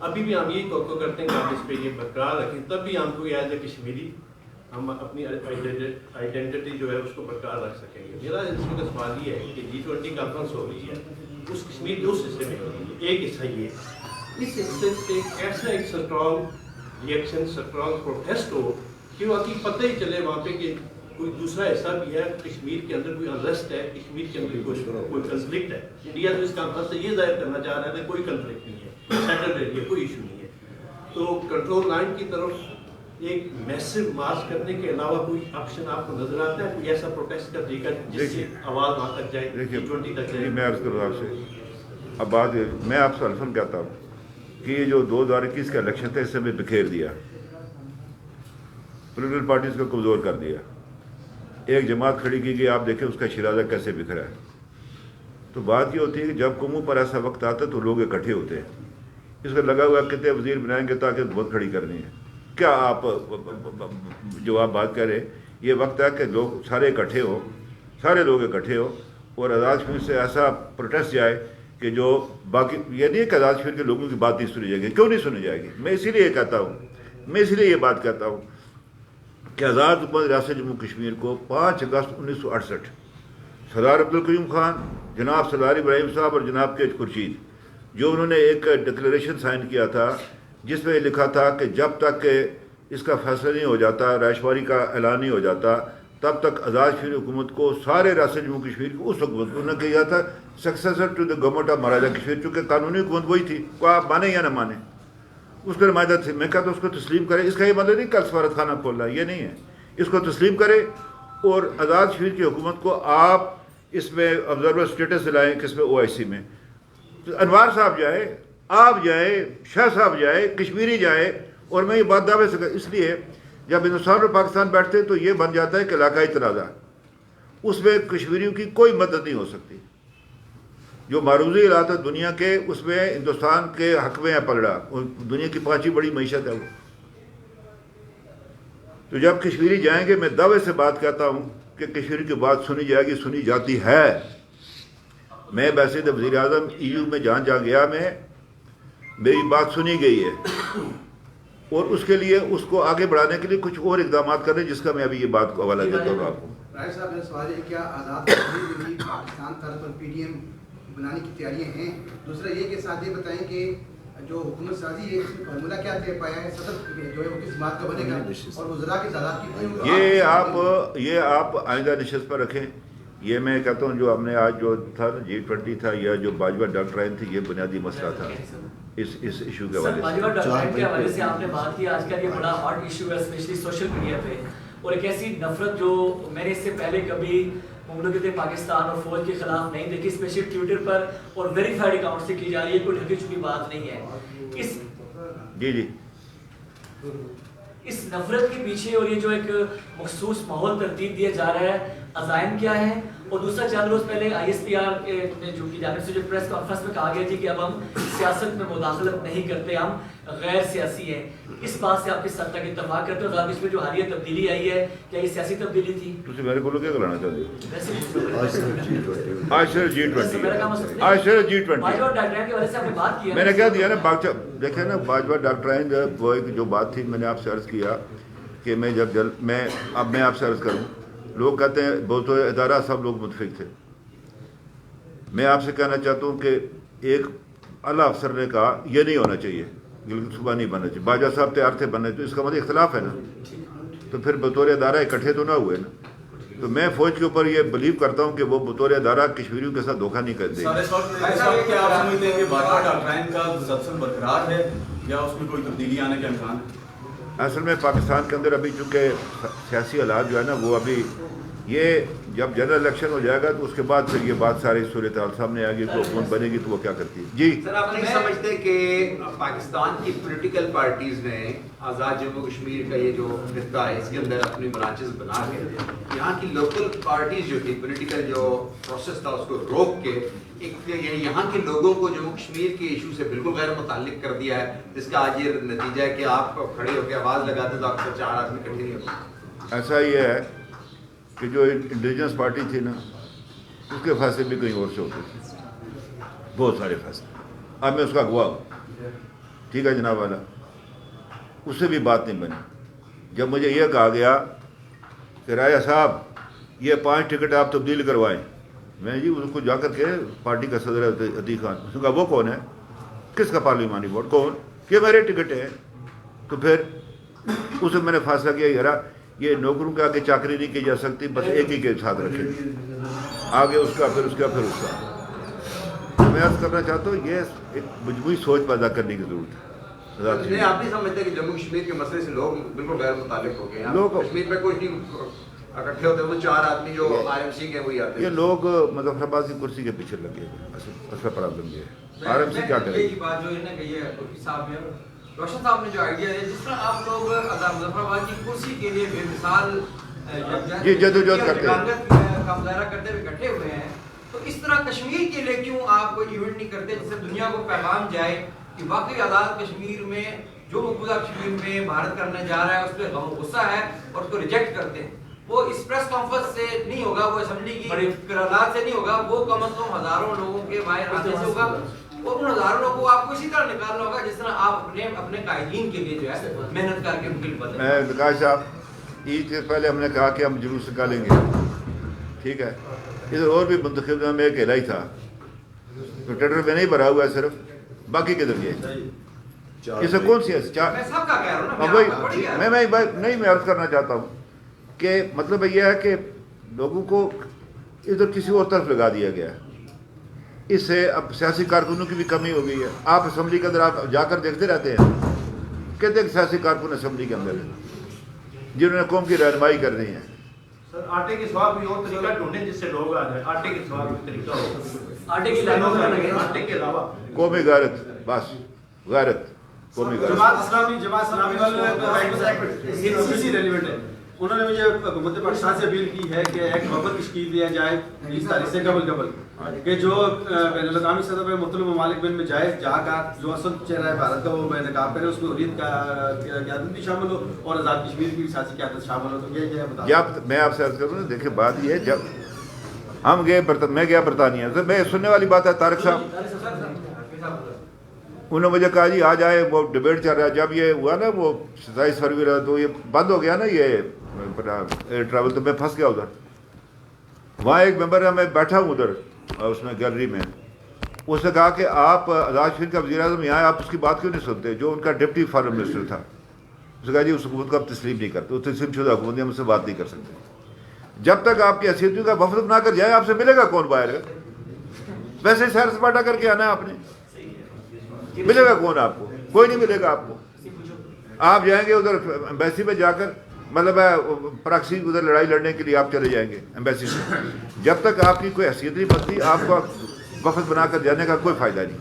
ابھی بھی ہم یہی توقع کرتے ہیں کہ آپ اس پہ یہ برقرار رکھیں, تب بھی ہم کو ایز اے کشمیری ہم اپنی آئیڈینٹی جو ہے اس کو برقرار رکھ سکیں گے. میرا اس وقت سوال یہ ہے کہ G20 کانفرنس ہو رہی ہے, اس کشمیر کے اس حصے میں ہو رہی ہے, ایک حصہ یہ, اس حصے سے ایسا ایک اسٹرانگ ریئیکشن, اسٹرانگ پروٹیسٹ ہو کہ واقعی پتہ ہی چلے وہاں پہ کہ کوئی دوسرا حصہ بھی ہے کشمیر کے اندر کوئی انریسٹ ہے, کشمیر کے اندر کوئی کنفلکٹ ہے. انڈیا تو اس کانفرنس سے یہ ظاہر کرنا چاہ رہا ہے کہ کوئی کنفلکٹ نہیں ہے, سیٹلڈ ایریا, کوئی ایشو نہیں ہے. تو کنٹرول لائن کی طرف ایک میسو مارچ کرنے کے علاوہ کوئی آپشن آپ کو نظر آتا ہے, کوئی ایسا پروٹیسٹ کا طریقہ جس سے آواز وہاں تک جائے, G20 تک جائے؟ میں عرض کروں آپ سے, اب بات میں آپ سے الفن کہتا ہوں کہ یہ جو 2021 کا الیکشن تھا اس سے ہمیں بکھیر دیا, پولیٹیکل پارٹیز کو کمزور کر دیا, ایک جماعت کھڑی کی گئی, آپ دیکھیں اس کا شرازہ کیسے بکھرا ہے. تو بات یہ ہوتی ہے کہ جب قوموں پر ایسا وقت آتا ہے تو لوگ اکٹھے ہوتے ہیں. اس کا لگا ہوا کتنے وزیر بنائیں گے تاکہ بہت کھڑی کرنی ہے. کیا آپ جو آپ بات کر رہے ہیں, یہ وقت ہے کہ لوگ سارے اکٹھے ہو, سارے لوگ اکٹھے ہو اور آزاد کشمیر سے ایسا پروٹیسٹ جائے کہ جو باقی, یہ نہیں ہے کہ آزاد کشمیر کے لوگوں کی بات نہیں سنی جائے گی. کیوں نہیں سنی جائے گی؟ میں اسی لیے کہتا ہوں, میں اسی لیے یہ بات کہتا ہوں کہ آزاد حکومت ریاست جموں کشمیر کو 5 اگست 1968 سردار عبدالقیوم خان, جناب سردار ابراہیم صاحب اور جناب کے خورشید, جو انہوں نے ایک ڈکلیریشن سائن کیا تھا جس میں لکھا تھا کہ جب تک کہ اس کا فیصلہ نہیں ہو جاتا, رائشواری کا اعلان نہیں ہو جاتا, تب تک آزاد کشمیر حکومت کو سارے ریاست جموں کشمیر کو اس حکومت کو انہوں نے کہا تھا successor to the government of Maharaja Kashmir, چونکہ قانونی حکومت وہی تھی, کو آپ مانیں یا نہ مانیں, اس کا نمائندہ تھے. میں کہتا ہوں اس کو تسلیم کرے. اس کا یہ مطلب نہیں کل سفارت خانہ کھول رہا ہے, یہ نہیں ہے. اس کو تسلیم کرے اور آزاد کشمیر کی حکومت کو آپ اس میں آبزرور اسٹیٹس دلائیں, کس میں OIC میں. انوار صاحب جائے, آپ جائے, شاہ صاحب جائے, کشمیری جائے, اور میں یہ بات دعوے سے اس لیے جب ہندوستان اور پاکستان بیٹھتے ہیں تو یہ بن جاتا ہے کہ علاقائی تنازع, اس میں کشمیریوں کی کوئی مدد نہیں ہو سکتی. جو معروضی حالات ہے دنیا کے, اس میں ہندوستان کے حق میں ہے پگڑا, دنیا کی 5 بڑی معیشت ہے وہ. تو جب کشمیری جائیں گے, میں دعوے سے بات کہتا ہوں کہ کشمیری کی بات سنی جائے گی, سنی جاتی ہے. میں ویسے تو وزیر اعظم EU میں جہاں گیا, میں میری بات سنی گئی ہے, اور اس کے لیے اس کو آگے بڑھانے کے لیے کچھ اور اقدامات کرنے, جس کا میں ابھی یہ بات کو حوالہ دیتا ہوں آپ کو. رائے صاحب, میرا سوال ہے کیا آزاد کشمیر میں پاکستان طرف پر PDM بنانے کی تیاریاں ہیں؟ دوسرا یہ کہ ساتھ یہ بتائیں کہ جو حکومت سازی ہے اس میں فارمولہ کیا طے پایا ہے, صدر جو ہے وہ کس بات کا بنے گا, اور وزراء کی تعداد کی یہ آپ آئندہ نشست پر رکھیں. یہ میں کہتا ہوں جو ہم نے آج جو تھا G20 تھا, یا جو باجوہ ڈاکٹرائن تھی, یہ بنیادی مسئلہ تھا اس ایشو کے حوالے سے. باجوہ ڈاکٹرائن کے حوالے سے آپ نے بات کی, آج کل یہ بڑا ہاٹ ایشو ہے اسپیشلی سوشل میڈیا پہ, اور ایک ایسی نفرت جو میں نے اس سے پہلے کبھی مملکت پاکستان اور فوج کے خلاف نہیں دیکھی, اسپیشلی ٹویٹر پر اور ویریفائڈ اکاؤنٹ سے کی جا رہی ہے, کوئی ڈھکی چھپی بات نہیں ہے. اس نفرت کے پیچھے اور یہ جو ایک مخصوص ماحول ترتیب دیا جا رہا ہے, عزائم کیا ہے؟ اور دوسرا 4 روز پہلے ISPR نے جو کی جانب سے جو پریس کانفرنس میں کہا گیا جی کہ اب ہم سیاست میں مداخلت نہیں کرتے, ہم غیر سیاسی ہیں. اس بات سے آپ کس حد تک اتفاق کرتے ہیں؟ آزاد کشمیر جو حالیہ تبدیلی آئی ہے, کیا یہ سیاسی تبدیلی تھی؟ تجھے میرے کو کیا کرانا چاہتے ہو؟ G20 میں نے کیا دیا نا, دیکھیں نا باجوہ ڈاکٹرائن وہ ایک جو بات تھی, میں نے آپ سے عرض کیا کہ میں اب میں آپ سے عرض کروں, لوگ کہتے ہیں بہت ادارہ سب لوگ متفق تھے. میں آپ سے کہنا چاہتا ہوں کہ ایک اعلیٰ افسر نے کہا یہ نہیں ہونا چاہیے, بالکل صبح نہیں بننا چاہیے. باجوہ صاحب تیار تھے بننے, تو اس کا مطلب اختلاف ہے نا, تو پھر بطور ادارہ اکٹھے تو نہ ہوئے نا. تو میں فوج کے اوپر یہ بلیو کرتا ہوں کہ وہ بطور ادارہ کشمیریوں کے ساتھ دھوکہ نہیں کر دے. کیا آپ سمجھتے ہیں کہ باجوہ ڈاکٹرائن کا تسلسل برقرار ہے یا اس میں کوئی تبدیلی آنے کا امکان ہے؟ اصل میں پاکستان کے اندر ابھی چونکہ سیاسی حالات جو ہے نا, وہ ابھی یہ جب جنرل الیکشن ہو جائے گا تو اس کے بعد پھر یہ بات ساری صورتحال سامنے آئے گی, تو حکومت بنے گی تو وہ کیا کرتی ہے. جی سر, آپ نہیں سمجھتے کہ پاکستان کی پولیٹیکل پارٹیز نے آزاد جموں کشمیر کا یہ جو خطہ ہے اس کے اندر اپنی برانچز بنا کے یہاں کی لوکل پارٹیز جو تھی, پولیٹیکل جو پروسیس تھا اس کو روک کے ایک یہاں کے لوگوں کو جموں کشمیر کے ایشو سے بالکل غیر متعلق کر دیا ہے, جس کا آج یہ نتیجہ ہے کہ آپ کھڑے ہو کے آواز لگاتے تو آپ کو 4 آدمی اکٹھے نہیں ہوتے. ایسا یہ ہے کہ جو انڈیجنس پارٹی تھی نا, اس کے فیصلے بھی کہیں اور سے ہوتے تھے, بہت سارے فیصلے. اب میں اس کا گواہ ہوں, ٹھیک ہے جناب والا, اس سے بھی بات نہیں بنی. جب مجھے یہ کہا گیا کہ راجہ صاحب یہ 5 ٹکٹ آپ تبدیل کروائیں, میں جی اس کو جا کر کے پارٹی کا صدر عتیق خان, اس نے کہا وہ کون ہے, کس کا پارلیمانی بورڈ, کون, کہ میرے ٹکٹ ہے. تو پھر اسے میں نے فیصلہ کیا یار یہ نوکروں کے آگے چاکری نہیں کی جا سکتی، بس ایک ہی کے ساتھ رکھیں، آگے اس کا پھر اس کا پھر اس کا۔ میں عرض کرنا چاہتا ہوں یہ ایک مجموعی سوچ پیدا کرنے کی ضرورت ہے۔ نہیں آپ نہیں سمجھتے کہ جموں کشمیر کے مسئلے سے لوگ بالکل غیر متعلق ہو گئے ہیں؟ لوگ کشمیر میں کوئی نہیں اکٹھے ہوتے، وہ 4 آدمی جو آئی ایم سی کے وہی آتے ہیں۔ یہ لوگ مظفر آباد کی کرسی کے پیچھے لگے ہوئے، اصل پرابلم یہ ہے۔ آر ایم سی کیا کرے؟ یہ بات جو انہوں نے کہی ہے صاحب نے، روشن صاحب نے جو آئیڈیا ہے، جس طرح آپ لوگ مظفر آباد کی کرسی کے لیے بے مثال یہ جدوجہد کرتے ہیں، کا مظاہرہ کرتے ہوئے اکٹھے ہوئے ہیں، تو اس طرح کشمیر کے لیے کیوں آپ کوئی ایونٹ نہیں کرتے جس سے دنیا کو پیغام جائے کہ واقعی آزاد کشمیر میں جو مقبوضہ کشمیر میں بھارت کرنے جا رہا ہے اس پہ غم و غصہ ہے اور اس کو ریجیکٹ کرتے ہیں؟ وہ اس پریس کانفرنس سے نہیں ہوگا، وہ اسمبلی کی قرارداد سے نہیں ہوگا، وہ کم از کم ہزاروں لوگوں کے باہر آنے سے ہوگا، اور ان ہزاروں لوگوں کو آپ کو اسی طرح نکالنا ہوگا جس طرح آپ اپنے قائدین کے لیے جو ہے محنت کر کے مکل بدلیں۔ میں وکاس صاحب عید سے پہلے ہم نے کہا کہ ہم جلوس نکالیں گے، ٹھیک ہے، ادھر اور بھی منتخب میں اکیلا ہی تھا، تو ٹینڈر میں نہیں بھرا ہوا ہے صرف، باقی کدھر گئے؟ اس سے کون سی ہے؟ میں عرض کرنا چاہتا ہوں کہ مطلب یہ ہے کہ لوگوں کو ادھر کسی اور طرف لگا دیا گیا ہے، اس سے اب سیاسی کارکنوں کی بھی کمی ہو گئی ہے۔ آپ اسمبلی کے اندر آپ جا کر دیکھتے رہتے ہیں، کہتے ہیں کہ سیاسی کارکن اسمبلی کے اندر ہیں جنہوں نے قوم کی رہنمائی کرنی ہے۔ سر آٹے کے سوا کوئی اور طریقہ ڈھونڈیں جس سے لوگ آ جائیں، آٹے کے سوا کوئی طریقہ ہو، آٹے کی آٹے کے علاوہ قومی غیرت، بس غیرت، قومی غیرت۔ جماعت اسلامی والے ریلیونٹ ہے، انہوں نے مجھے حکومت پاکستان سے اپیل کی ہے کہ ایک وفد تشکیل دیا جائے 20 تاریخ سے قبل کہ جو بین الاقوامی سطح پہ مختلف ممالک میں جائے، جا کر جو اصل چہرہ ہے بھارت کا وہ انتخاب کرے، اس میں حریت کا قیادت بھی شامل ہو اور آزاد کشمیر کی سیاسی قیادت شامل ہو۔ تو یہ جب میں آپ سے عرض کروں، دیکھیں بات یہ ہے، جب ہم گئے میں گیا برطانیہ سے، میں سننے والی بات ہے، طارق صاحب انہوں نے مجھے کہا جی آ جائے، وہ ڈبیٹ چل رہا ہے، جب یہ ہوا نا وہ 27 فروری تو یہ بند ہو گیا نا یہ ایئر ٹریول، تو میں پھنس گیا ادھر۔ وہاں ایک ممبر ہے، میں بیٹھا ہوں ادھر اس میں گیلری میں، اس نے کہا کہ آپ آزاد کشمیر کا وزیر اعظم یہاں، آپ اس کی بات کیوں نہیں سنتے؟ جو ان کا ڈپٹی فارن منسٹر تھا، اس نے کہا جی اس حکومت کو آپ تسلیم نہیں کرتے، وہ تسلیم شدہ حکومت ہے، ہم اس سے بات نہیں کر سکتے۔ جب تک آپ کی حیثیتوں کا وفد بنا کر جائے، آپ سے ملے گا کون باہر؟ ویسے سیر سپاٹا کر کے آنا ہے آپ نے، ملے گا کون آپ کو؟ کوئی نہیں ملے گا آپ کو۔ آپ جائیں گے ادھر ایمبیسی میں جا کر، مطلب ہے پراکسی ادھر لڑائی لڑنے کے لیے آپ چلے جائیں گے ایمبیسی سے، جب تک آپ کی کوئی حیثیت نہیں بنتی، آپ کو وفد بنا کر جانے کا کوئی فائدہ نہیں۔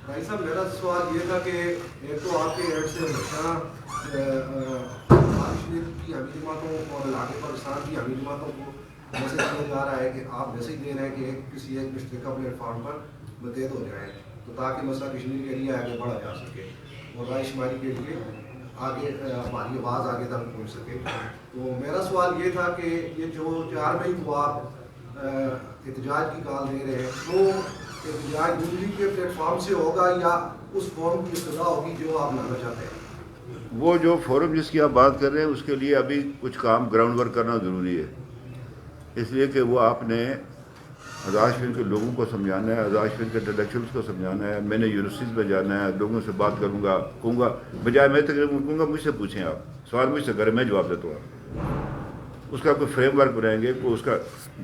بھائی صاحب میرا سوال یہ تھا کہ ایک تو آپ کے ایڈ سے ہمیشہ کشمیر کی حامی جماعتوں اور علاقے پاکستان کی حامی جماعتوں کو میسج دیا جا رہا ہے کہ آپ میسج دے رہے ہیں کہ کسی ایک مشترکہ پلیٹ فارم پر متحد ہو جائیں، تو تاکہ مسئلہ کشمیر کے لیے آگے بڑھا جا سکے اور رائے شماری کے لیے آگے ہماری آواز آگے تک پہنچ سکے۔ تو میرا سوال یہ تھا کہ یہ جو 4 مئی کو آپ احتجاج کی کال دے رہے ہیں، تو احتجاج دوسری کے پلیٹ فارم سے ہوگا یا اس فورم کی ابتدا ہوگی جو آپ لانا چاہتے ہیں؟ وہ جو فورم جس کی آپ بات کر رہے ہیں، اس کے لیے ابھی کچھ کام گراؤنڈ ورک کرنا ضروری ہے، اس لیے کہ وہ آپ نے آزاد کشمیر کے لوگوں کو سمجھانا ہے، آزاد کشمیر کے انٹلیکچوئلس کو سمجھانا ہے۔ میں نے یونیورسٹیز میں جانا ہے، لوگوں سے بات کروں گا، کہوں گا، بجائے میں تقریباً کہوں گا مجھ سے پوچھیں، آپ سوال مجھ سے کریں، میں جواب دیتا ہوں۔ اس کا کوئی فریم ورک بنائیں گے، کوئی اس کا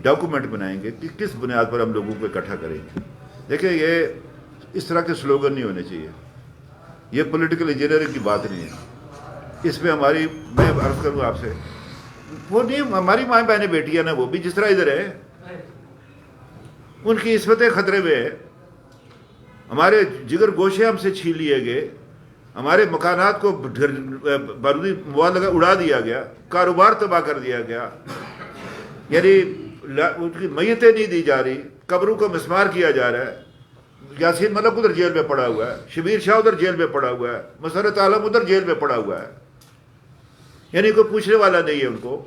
ڈاکومنٹ بنائیں گے کہ کس بنیاد پر ہم لوگوں کو اکٹھا کریں گے۔ دیکھیں یہ اس طرح کے سلوگن نہیں ہونے چاہیے، یہ پولیٹیکل انجینئرنگ کی بات نہیں ہے۔ اس میں ہماری، میں عرض کروں آپ سے، وہ نہیں، ہماری ماں بہنیں بیٹیاں نا، وہ بھی جس طرح ادھر ہے، ان کی عصمتیں خطرے میں ہے، ہمارے جگر گوشے ہم سے چھین لیے گئے، ہمارے مکانات کو بارودی مواد لگا اڑا دیا گیا، کاروبار تباہ کر دیا گیا، یعنی ان کی میتیں نہیں دی جا رہی، قبروں کو مسمار کیا جا رہا ہے۔ یاسین ملک ادھر جیل میں پڑا ہوا ہے، شبیر شاہ ادھر جیل میں پڑا ہوا ہے، مسرت عالم ادھر جیل میں پڑا ہوا ہے، یعنی کوئی پوچھنے والا نہیں ہے ان کو۔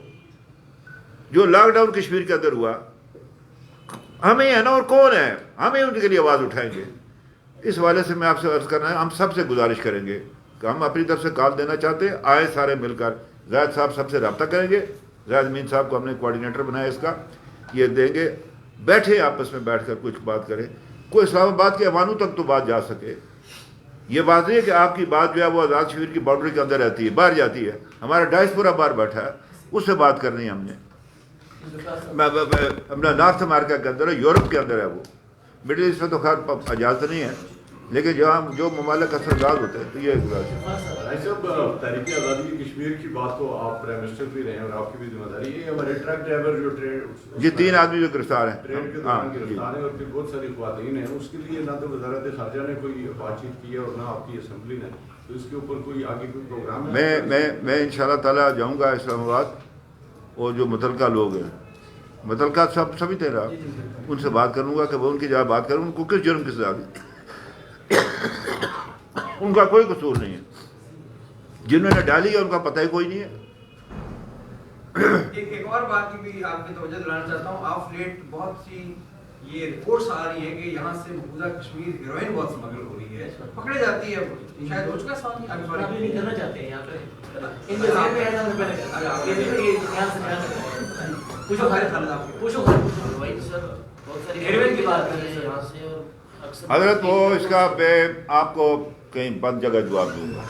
جو لاک ڈاؤن کشمیر کے اندر ہوا، ہمیں ہے نا، اور کون ہے، ہمیں ان کے لیے آواز اٹھائیں گے۔ اس حوالے سے میں آپ سے عرض کرنا ہے، ہم سب سے گزارش کریں گے کہ ہم اپنی طرف سے کال دینا چاہتے ہیں، آئے سارے مل کر، زاہد صاحب سب سے رابطہ کریں گے، زاہد امین صاحب کو ہم نے کوارڈینیٹر بنایا اس کا، یہ دیں گے، بیٹھے آپس میں بیٹھ کر کچھ بات کریں، کوئی اسلام آباد کے ایوانوں تک تو بات جا سکے، یہ واضح ہے کہ آپ کی بات جو ہے وہ آزاد کشمیر کی باؤنڈری کے اندر رہتی ہے، باہر جاتی ہے. ہمارا ڈائسپورا باہر بیٹھا ہے، اس سے بات کرنی ہے ہم نے. اپنا نارتھ امریکہ کے اندر ہے، یورپ کے اندر ہے، وہ مڈل ایسٹ میں تو خیر اجازت نہیں ہے، لیکن جہاں جو ممالک اثر انداز ہوتے ہیں تو یہ بھائی صاحب تحریک آزادی کشمیر کی بات تو آپ پرائم منسٹر بھی رہے ہیں اور آپ کی بھی ذمہ داری ہے. ہمارے ٹرک ڈرائیور جو ٹرین جی 3 آدمی جو گرفتار ہیں، ٹرین کے دوران گرفتار ہیں اور پھر بہت ساری خواتین ہیں، اس کے لیے نہ تو وزارت خارجہ نے کوئی بات چیت کی ہے اور نہ آپ کی اسمبلی نے، تو اس کے اوپر کوئی آگے کوئی پروگرام ہے؟ میں انشاءاللہ تعالیٰ جاؤں گا اسلام آباد، اور جو متعلقہ لوگ ہیں، متعلقہ سبھی تیرا ان سے بات کروں گا کہ وہ ان کی جگہ بات کروں، ان کو کس جرم کی سزا دی. ان کا کوئی قصور نہیں ہے، جنہوں نے ڈالی ہے ان کا پتہ ہی کوئی نہیں ہے. ایک اور بات کی بھی آپ کی توجہ دلانا چاہتا ہوں. آپ لیٹ بہت سی یہ رپورٹس آ رہی ہیں کہ یہاں سے مقبوضہ کشمیر ہیروئن بہت سمگل ہو رہی ہے، پکڑے جاتی ہے. شاید ہو چکا سوال نہیں کرنا چاہتے ہیں یہاں پہ انتظام میں ہے پوچھو ہیروئن کی بات کر رہے ہیں یہاں سے. اور حضرت وہ اس کا میں آپ کو کہیں بند جگہ جواب دوں گا.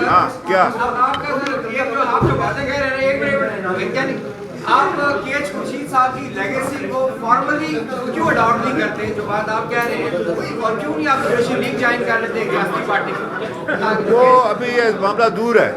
ہاں کیا آپ جو باتیں کہہ رہے ہیں، آپ کے ایچ خورشید صاحب کی لیگیسی کو فارملی کیوں اڈاپٹ نہیں کرتے جو بات آپ کہہ رہے ہیں، اور کیوں نہیں آپ سوشل لیگ جوائن کر لیتے ریاستی پارٹی کو؟ وہ ابھی یہ معاملہ دور ہے.